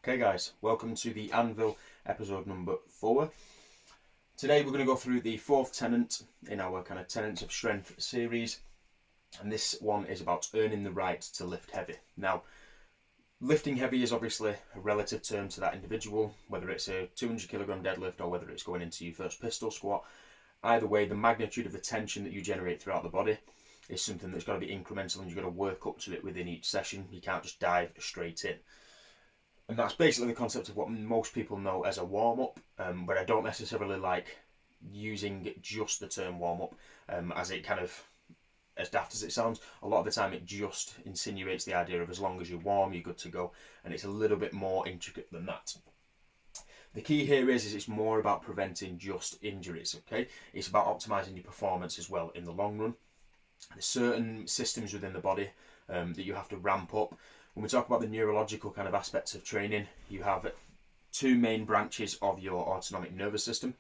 Okay guys, welcome to the Anvil episode number 4. Today we're going to go through the 4th tenet in our kind of Tenets of Strength series, and this one is about earning the right to lift heavy. Now, lifting heavy is obviously a relative term to that individual, whether it's a 200 kilogram deadlift or whether it's going into your first pistol squat. Either way, the magnitude of the tension that you generate throughout the body is something that's got to be incremental, and you've got to work up to it within each session. You can't just dive straight in. And that's basically the concept of what most people know as a warm-up, but I don't necessarily like using just the term warm-up, as it kind of, as daft as it sounds, a lot of the time it just insinuates the idea of as long as you're warm, you're good to go, and it's a little bit more intricate than that. The key here is it's more about preventing just injuries, okay? It's about optimising your performance as well in the long run. There's certain systems within the body that you have to ramp up. When we talk about the neurological kind of aspects of training, you have two main branches of your autonomic nervous system.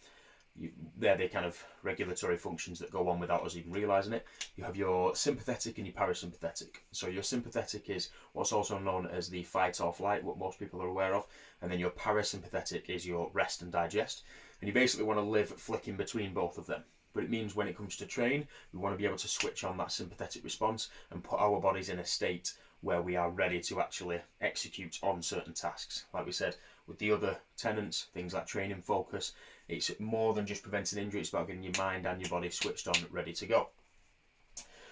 They're the kind of regulatory functions that go on without us even realising it. You have your sympathetic and your parasympathetic. So your sympathetic is what's also known as the fight or flight, what most people are aware of. And then your parasympathetic is your rest and digest. And you basically want to live flicking between both of them. But it means when it comes to train, we want to be able to switch on that sympathetic response and put our bodies in a state where we are ready to actually execute on certain tasks. Like we said, with the other tenets, things like training focus, it's more than just preventing injury, it's about getting your mind and your body switched on, ready to go.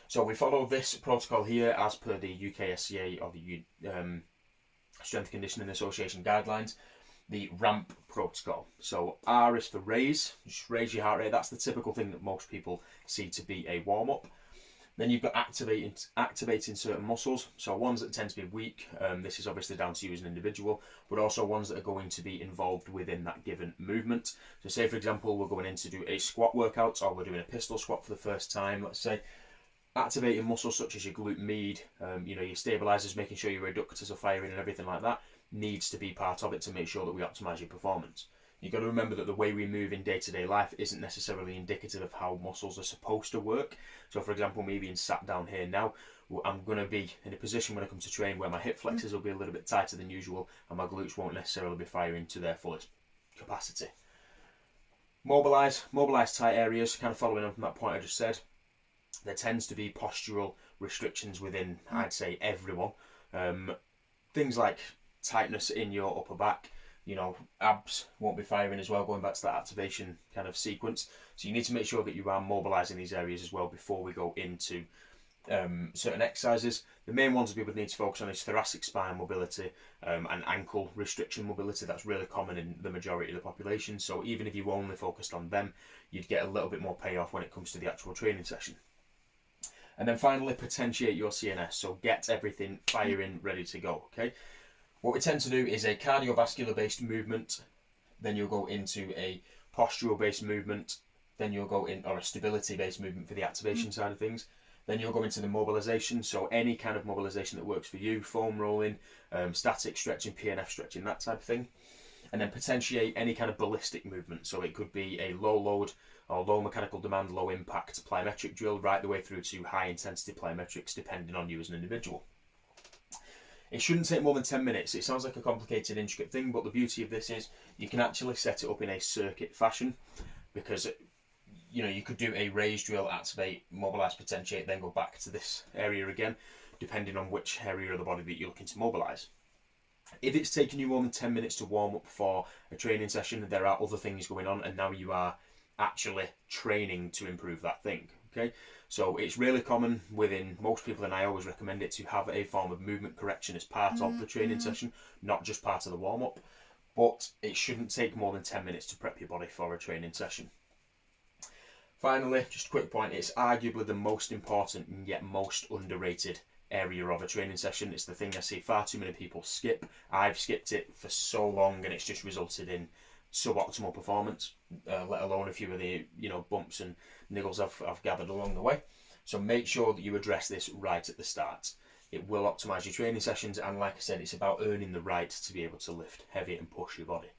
So we follow this protocol here as per the UKSCA or the Strength Conditioning Association guidelines, the RAMP protocol. So R is for raise, just raise your heart rate. That's the typical thing that most people see to be a warm-up. Then you've got activating certain muscles, so ones that tend to be weak. This is obviously down to you as an individual, but also ones that are going to be involved within that given movement. So say, for example, we're going in to do a squat workout, or we're doing a pistol squat for the first time, let's say. Activating muscles such as your glute med, your stabilizers, making sure your adductors are firing and everything like that, needs to be part of it to make sure that we optimize your performance. You've got to remember that the way we move in day-to-day life isn't necessarily indicative of how muscles are supposed to work. So for example, me being sat down here now, I'm going to be in a position when I come to train where my hip flexors will be a little bit tighter than usual and my glutes won't necessarily be firing to their fullest capacity. Mobilise tight areas, kind of following on from that point I just said. There tends to be postural restrictions within, I'd say, everyone. Things like tightness in your upper back, abs won't be firing as well, going back to that activation kind of sequence. So you need to make sure that you are mobilising these areas as well before we go into certain exercises. The main ones that people need to focus on is thoracic spine mobility and ankle restriction mobility. That's really common in the majority of the population. So even if you only focused on them, you'd get a little bit more payoff when it comes to the actual training session. And then finally, potentiate your CNS. So get everything firing, ready to go, okay? What we tend to do is a cardiovascular based movement, then you'll go into a postural based movement, then you'll go in, or a stability based movement for the activation side of things, then you'll go into the mobilization, so any kind of mobilization that works for you, foam rolling, static stretching, PNF stretching, that type of thing, and then potentiate any kind of ballistic movement, so it could be a low load or low mechanical demand, low impact plyometric drill, right the way through to high intensity plyometrics, depending on you as an individual. It shouldn't take more than 10 minutes. It sounds like a complicated, intricate thing, but the beauty of this is you can actually set it up in a circuit fashion, because you could do a raise drill, activate, mobilise, potentiate, then go back to this area again, depending on which area of the body that you're looking to mobilise. If it's taking you more than 10 minutes to warm up for a training session, there are other things going on, and now you are actually training to improve that thing. Okay, so it's really common within most people, and I always recommend it, to have a form of movement correction as part of the training session, not just part of the warm-up, but it shouldn't take more than 10 minutes to prep your body for a training session. Finally, just a quick point, it's arguably the most important and yet most underrated area of a training session. It's the thing I see far too many people skip. I've skipped it for so long, and it's just resulted in suboptimal performance, let alone a few of the bumps and niggles I've gathered along the way. So make sure that you address this right at the start. It will optimise your training sessions, and like I said, it's about earning the right to be able to lift heavy and push your body.